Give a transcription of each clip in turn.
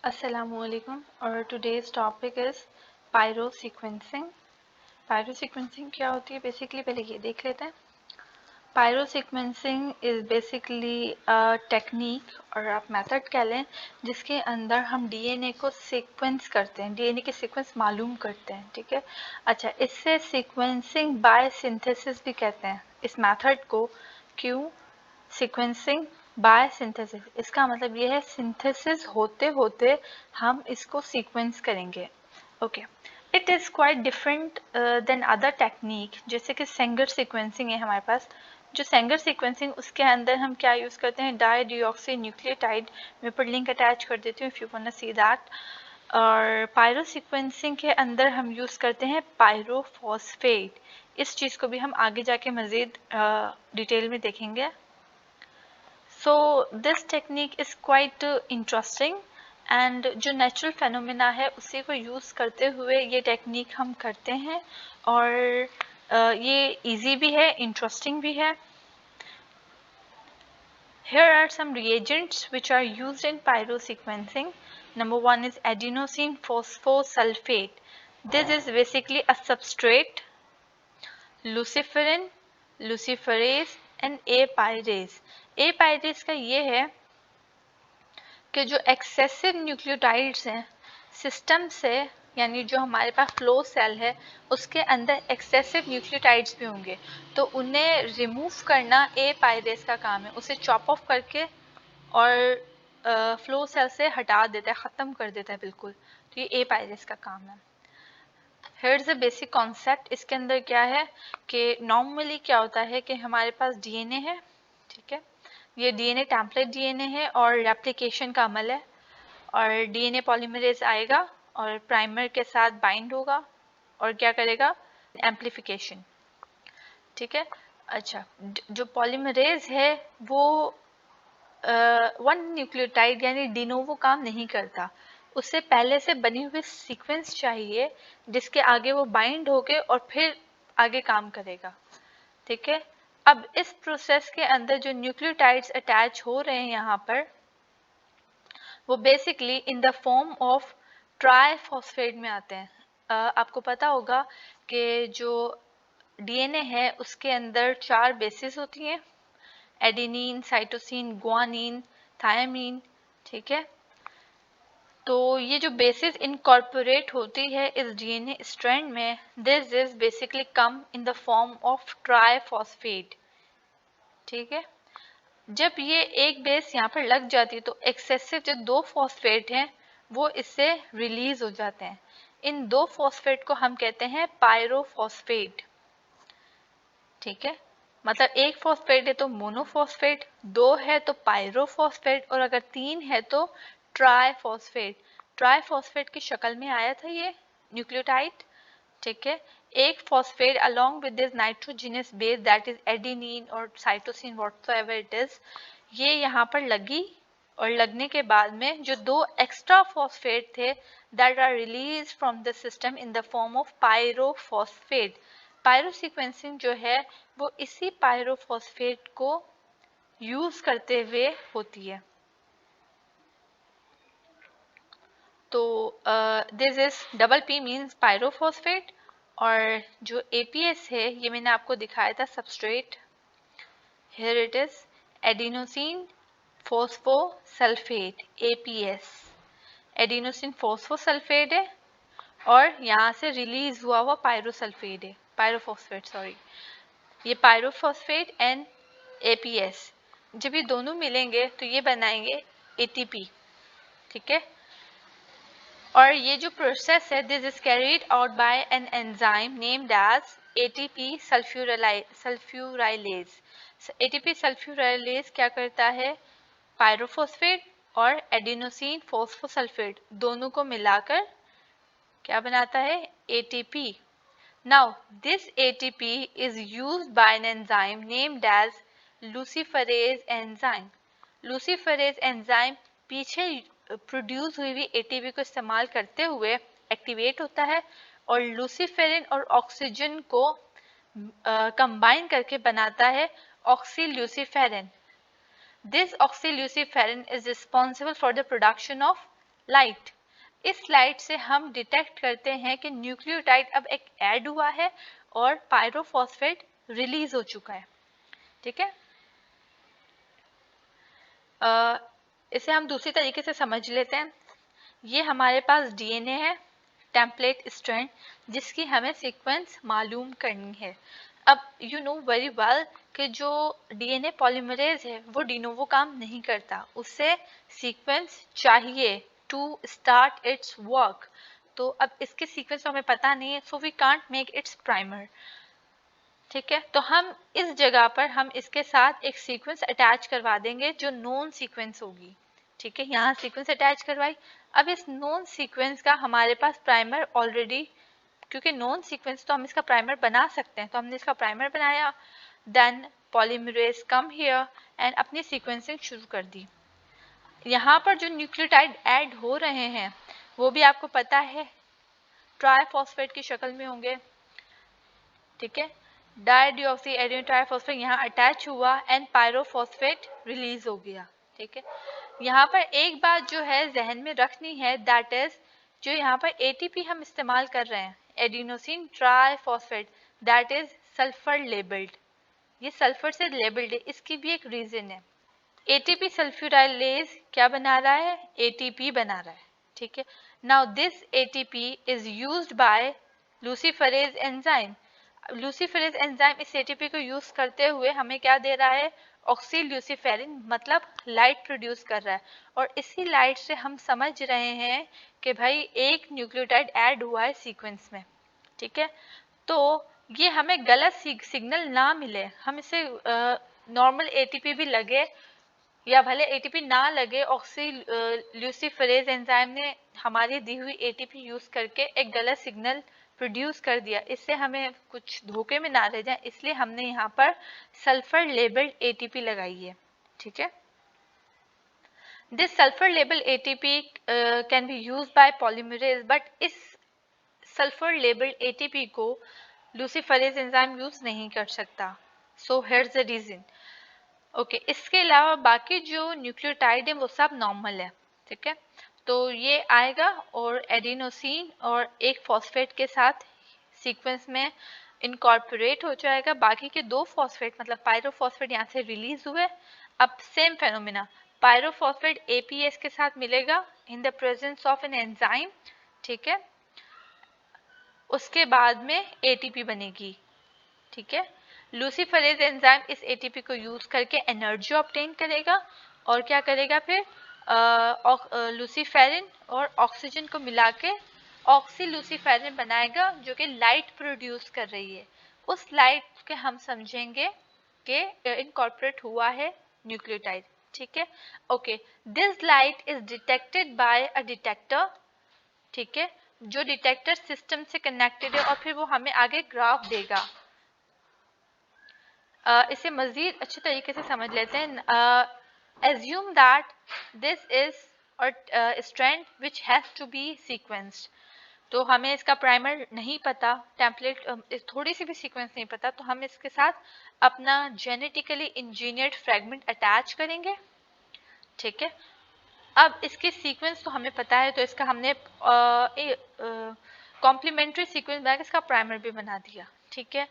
Assalamualaikum. और today's topic is pyrosequencing. Pyrosequencing क्या होती है बेसिकली पहले ये देख लेते हैं. Pyrosequencing is basically a technique और आप मेथड कह लें जिसके अंदर हम डीएनए को सीक्वेंस करते हैं, डीएनए के सीक्वेंस मालूम करते हैं. ठीक है. अच्छा, इससे सीक्वेंसिंग बाय सिंथेसिस भी कहते हैं इस मेथड को. क्यों सीक्वेंसिंग बाय सिंथेसिस? इसका मतलब ये है सिंथेसिस होते होते हम इसको सीक्वेंस करेंगे. Okay. It is quite different then other technique. जैसे कि सेंगर सीक्वेंसिंग है हमारे पास. जो सेंगर सीक्वेंसिंग उसके अंदर हम क्या यूज़ करते हैं, डाई डिऑक्सी न्यूक्लियोटाइड. मैं ऊपर लिंक अटैच कर देती हूँ if you want to see that. और पायरो सीक्वेंसिंग के अंदर हम यूज़ करते हैं पायरोफॉस्फेट. इस चीज़ को भी हम आगे जाके मज़ीद डिटेल में देखेंगे. So this technique is quite interesting and जो नेचुरल फेनोमेना है उसी को यूज़ करते हुए ये टेक्निक हम करते हैं और ये इजी भी है, इंटरेस्टिंग भी है. Here are some reagents which are used in pyrosequencing. Number one is adenosine phosphosulfate. This is basically a substrate, luciferin, luciferase and apyrase. apyrase का ये है कि जो एक्सेसिव न्यूक्लियोटाइड्स हैं सिस्टम से, यानी जो हमारे पास फ्लो सेल है उसके अंदर एक्सेसिव न्यूक्लियोटाइड्स भी होंगे तो उन्हें रिमूव करना ए पायरेस का काम है. उसे चॉप ऑफ करके और फ्लो सेल से हटा देता है, ख़त्म कर देता है बिल्कुल. तो ये ए पायरेस का काम है. Here is a basic concept. इसके अंदर क्या है कि नॉर्मली क्या होता है कि हमारे पास डीएनए है. ठीक है. ये डीएनए टेम्पलेट डीएनए है और रेप्लिकेशन का अमल है. और डीएनए पॉलीमरेज आएगा और प्राइमर के साथ बाइंड होगा और क्या करेगा, एम्प्लीफिकेशन. ठीक है. अच्छा, जो पॉलीमरेज है वो वन न्यूक्लियोटाइड यानी डिनोवो काम नहीं करता. उससे पहले से बनी हुई सीक्वेंस चाहिए जिसके आगे वो बाइंड होके और फिर आगे काम करेगा. ठीक है. अब इस प्रोसेस के अंदर जो न्यूक्लियोटाइड्स अटैच हो रहे हैं यहाँ पर वो basically in the form of triphosphate में आते हैं. आपको पता होगा कि जो डीएनए है उसके अंदर 4 बेसिस होती हैं, एडेनिन, साइटोसिन, गुआनिन, थायमीन. ठीक है. तो ये जो बेसिस इनकॉर्पोरेट होती है इस डीएनए स्ट्रैंड में, this is basically come in the form of triphosphate. ठीक है. जब ये एक बेस यहाँ पर लग जाती है तो एक्सेसिव जो 2 फॉस्फेट हैं वो इससे रिलीज हो जाते हैं. इन 2 फॉस्फेट को हम कहते हैं पायरोफॉस्फेट. ठीक है. मतलब एक फॉस्फेट है तो मोनोफॉस्फेट, 2 है तो पायरोफॉस्फेट और अगर 3 है तो ट्राइफॉस्फेट. ट्राइफॉस्फेट की शक्ल में आया था ये न्यूक्लियोटाइड. ठीक है. एक phosphate along with this nitrogenous base that is adenine or cytosine whatsoever it is, ये यहाँ पर लगी और लगने के बाद में जो 2 एक्स्ट्रा फॉस्फेट थे that are released from the system in the form of pyrophosphate. पायरोसीक्वेंसिंग जो है वो इसी पायरोफॉस्फेट को यूज करते हुए होती है. तो this is double P means pyrophosphate और जो एपीएस है ये मैंने आपको दिखाया था substrate. Here it is adenosine phosphosulphate, APS. Adenosine phosphosulphate है और यहाँ से रिलीज हुआ हुआ पायरोसल्फेट है, पायरोफॉस्फेट सॉरी. ये पायरोफॉस्फेट एंड एपीएस जब ये दोनों मिलेंगे तो ये बनाएंगे एटीपी. ठीक है. और ये जो प्रोसेस है this is carried out by an enzyme named as ATP sulphurylase. ATP sulphurylase क्या करता है, पायरोफॉस्फेट और एडिनोसिन फोस्फोसल्फेट दोनों को मिलाकर क्या बनाता है, ATP. Now this ATP is used by an enzyme named as luciferase enzyme. Luciferase enzyme पीछे प्रोड्यूस हुई हुई एटीपी को इस्तेमाल करते हुए एक्टिवेट होता है और लूसीफेरिन और ऑक्सीजन को कंबाइन करके बनाता है oxyluciferin. This oxyluciferin is responsible for the production of light. इस लाइट से हम डिटेक्ट करते हैं कि न्यूक्लियोटाइड अब एक ऐड हुआ है और पायरोफॉस्फेट रिलीज हो चुका है। ठीक है, इसे हम दूसरी तरीके से समझ लेते हैं। ये हमारे पास डीएनए है, टेम्पलेट स्ट्रैंड, जिसकी हमें सीक्वेंस मालूम करनी है। अब यू नो वेरी वेल कि जो डीएनए पॉलीमरेज है वो डिनोवो काम नहीं करता, उससे सीक्वेंस चाहिए टू स्टार्ट इट्स वर्क। तो अब इसके सीक्वेंस तो हमें पता नहीं है, so we can't make its primer. ठीक है, तो हम इस जगह पर हम इसके साथ एक सीक्वेंस अटैच करवा देंगे जो नोन सीक्वेंस होगी। ठीक है, यहाँ सीक्वेंस अटैच करवाई। अब इस नोन सीक्वेंस का हमारे पास प्राइमर ऑलरेडी, क्योंकि नोन सीक्वेंस तो हम इसका प्राइमर बना सकते हैं, तो हमने इसका प्राइमर बनाया। Then polymerase come here and अपनी सीक्वेंसिंग शुरू कर दी। यहाँ पर जो न्यूक्लियोटाइड ऐड हो रहे हैं वो भी आपको पता है ट्राइफॉस्फेट की शक्ल में होंगे। ठीक है, डाइडिऑक्सी एडेनो ट्राइफॉस्फेट यहाँ अटैच हुआ एंड पायरोफॉस्फेट रिलीज हो गया। ठीक है, यहाँ पर एक बात जो है जहन में रखनी है, दैट इज जो यहाँ पर एटीपी हम इस्तेमाल कर रहे हैं adenosine triphosphate, that is sulphur labelled. ये सल्फर से लेबल्ड है, इसकी भी एक रीजन है। एटीपी सल्फ्यूराइलेज क्या बना रहा है, एटीपी बना रहा है। ठीक है, now this ATP is used by luciferase enzyme. Luciferase enzyme इस एटीपी को यूज करते हुए हमें क्या दे रहा है, ऑक्सील्यूसीफेरिन, मतलब लाइट प्रोड्यूस कर रहा है। और इसी लाइट से हम समझ रहे हैं कि भाई एक न्यूक्लियोटाइड ऐड हुआ है सीक्वेंस में। ठीक है, तो ये हमें गलत सिग्नल ना मिले, हम इसे नॉर्मल एटीपी भी लगे या भले एटीपी ना लगे, ऑक्सील्यूसीफेरेज एंजाइम ने हमारी दी हुई एटीपी यूज करके एक गलत सिग्नल प्रोड्यूस कर दिया, इससे हमें कुछ धोखे में ना रह जाए, इसलिए हमने यहाँ पर सल्फर लेबल्ड एटीपी लगाई है। ठीक है, this sulphur label ATP can be used by polymerase, but इस सल्फर लेबल्ड एटीपी को लूसीफरेज एंजाइम यूज नहीं कर सकता। So here's the reason. Okay, इसके अलावा बाकी जो न्यूक्लियोटाइड है वो सब नॉर्मल है। ठीक है, तो ये आएगा और एडिनोसिन और एक फॉस्फेट के साथ सीक्वेंस में इनकॉर्पोरेट हो जाएगा। बाकी के दो फॉस्फेट मतलब पायरोफॉस्फेट यहाँ से रिलीज हुए। अब सेम फेनोमेना, पायरोफॉस्फेट एपीएस के साथ मिलेगा in the presence of an enzyme. ठीक है, उसके बाद में एटीपी बनेगी। ठीक है, लूसीफरेज एंजाइम इस एटीपी को यूज करके एनर्जी ऑब्टेन करेगा और क्या करेगा फिर लूसीफेरिन और ऑक्सीजन को मिला के ऑक्सीलूसीफेरिन बनाएगा जो कि लाइट प्रोड्यूस कर रही है। उस लाइट के हम समझेंगे कि इनकॉर्पोरेट हुआ है न्यूक्लियोटाइड। ठीक है, okay, this light is detected by a detector. ठीक है, जो डिटेक्टर सिस्टम से कनेक्टेड है और फिर वो हमें आगे ग्राफ देगा। इसे मज़ीद अच्छे तरीके से समझ लेते हैं। assume that this is a strand which has to be sequenced। तो हमें इसका प्राइमर नहीं पता, टेम्पलेट थोड़ी सी भी सीक्वेंस नहीं पता, तो हम इसके साथ अपना जेनेटिकली इंजीनियर्ड फ्रेगमेंट अटैच करेंगे। ठीक है, अब इसके सीक्वेंस तो हमें पता है, तो इसका हमने कॉम्प्लीमेंट्री सीक्वेंस बनाकर इसका प्राइमर भी बना दिया। ठीक है,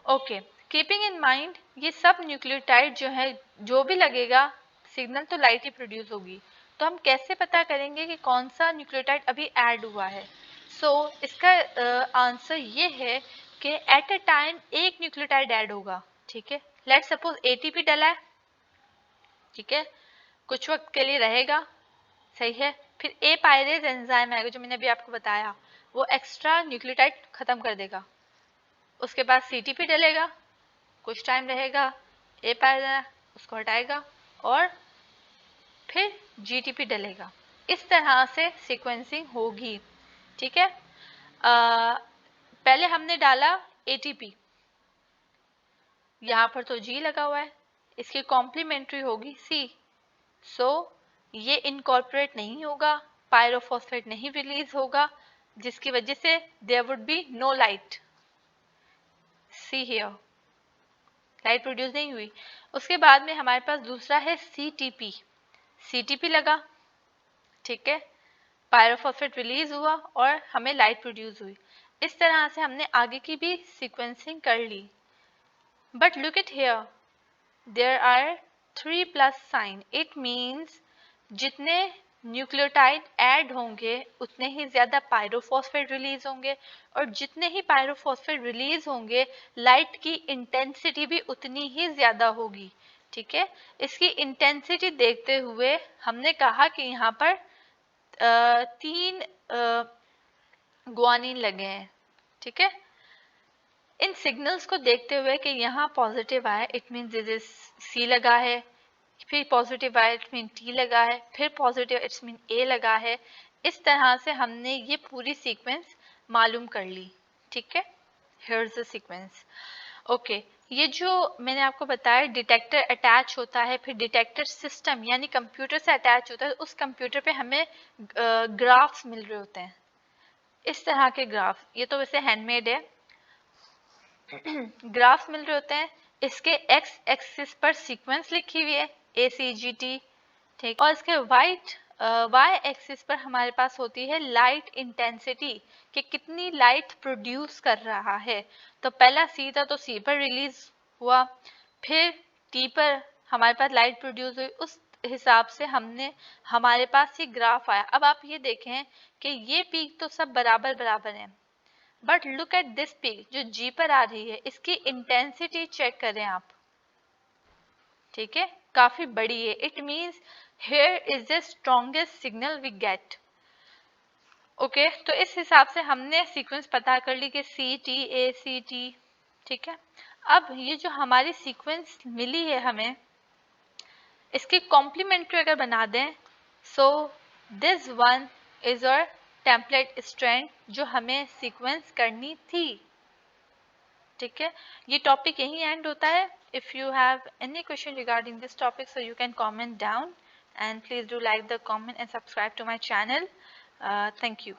ओके, कीपिंग इन माइंड ये सब न्यूक्लियोटाइड जो है जो भी लगेगा सिग्नल तो लाइट ही प्रोड्यूस होगी। तो हम कैसे पता करेंगे कि कौन सा न्यूक्लियोटाइड अभी ऐड हुआ है? इसका आंसर ये है कि एट अ टाइम एक न्यूक्लियोटाइड ऐड होगा। ठीक है, लेट्स सपोज एटीपी डला है। ठीक है, कुछ वक्त के लिए रहेगा, सही है, फिर ए पायरेज एंजाइम आएगा जो मैंने अभी आपको बताया, वो एक्स्ट्रा न्यूक्लियोटाइड खत्म कर देगा। उसके बाद सीटीपी डलेगा, कुछ टाइम रहेगा, ए पाएगा, उसको हटाएगा और फिर जीटीपी डलेगा। इस तरह से सीक्वेंसिंग होगी। ठीक है, पहले हमने डाला एटीपी, यहाँ पर तो जी लगा हुआ है, इसकी कॉम्प्लीमेंट्री होगी सी। सो ये इनकॉर्पोरेट नहीं होगा, पायरोफॉस्फेट नहीं रिलीज होगा, जिसकी वजह से there would be no light. See here, light produce नहीं हुई। उसके बाद में हमारे पास दूसरा है सीटीपी। सीटीपी लगा, ठीक है, पायरोफॉस्फेट रिलीज हुआ और हमें लाइट प्रोड्यूस हुई। इस तरह से हमने आगे की भी सीक्वेंसिंग कर ली। But look it here, there are 3+ sign. It means जितने न्यूक्लियोटाइड ऐड होंगे उतने ही ज़्यादा पायरोफॉस्फेट रिलीज होंगे, और जितने ही पायरोफॉस्फेट रिलीज होंगे लाइट की इंटेंसिटी भी उतनी ही ज़्यादा होगी। ठीक है, इसकी इंटेंसिटी देखते हुए हमने कहा कि यहाँ पर 3 गुआनिन लगे हैं। ठीक है, इन सिग्नल्स को देखते हुए कि यहाँ पॉजिटिव आया it mean this is C लगा है, फिर पॉजिटिव आया इट मीन टी लगा है, फिर पॉजिटिव इट्स मीन ए लगा है। इस तरह से हमने ये पूरी सीक्वेंस मालूम कर ली। ठीक है, here is the sequence. Okay, ये जो मैंने आपको बताया डिटेक्टर अटैच होता है, फिर डिटेक्टर सिस्टम यानी कंप्यूटर से अटैच होता है, उस कंप्यूटर पे हमें ग्राफ्स मिल रहे होते हैं, इस तरह के ग्राफ। ये तो वैसे हैंडमेड है। ग्राफ मिल रहे होते हैं, इसके एक्स एक्सिस पर सीक्वेंस लिखी हुई है ACGT। ठीक, और इसके वाई एक्सिस पर हमारे पास होती है लाइट इंटेंसिटी, कि कितनी लाइट प्रोड्यूस कर रहा है। तो पहला सी था तो सी पर रिलीज हुआ, फिर टी पर हमारे पास लाइट प्रोड्यूस हुई, उस हिसाब से हमने हमारे पास ये ग्राफ आया। अब आप ये देखें कि ये पीक तो सब बराबर बराबर हैं, but look at this peak जो जी पर आ रही है, इसकी इंटेंसिटी चेक करें आप। ठीक है, काफी बड़ी है। It means here is the strongest signal we get. Okay, तो इस हिसाब से हमने सीक्वेंस पता कर ली कि CTACT। ठीक है, अब ये जो हमारी सीक्वेंस मिली है हमें, इसकी कॉम्प्लीमेंट्री अगर बना दें, सो दिस वन इज और टेम्पलेट स्ट्रैंड जो हमें सीक्वेंस करनी थी। ठीक है, ये टॉपिक यही एंड होता है। If you have any question regarding this topic, so you can comment down, and please do like the comment and subscribe to my channel. Thank you.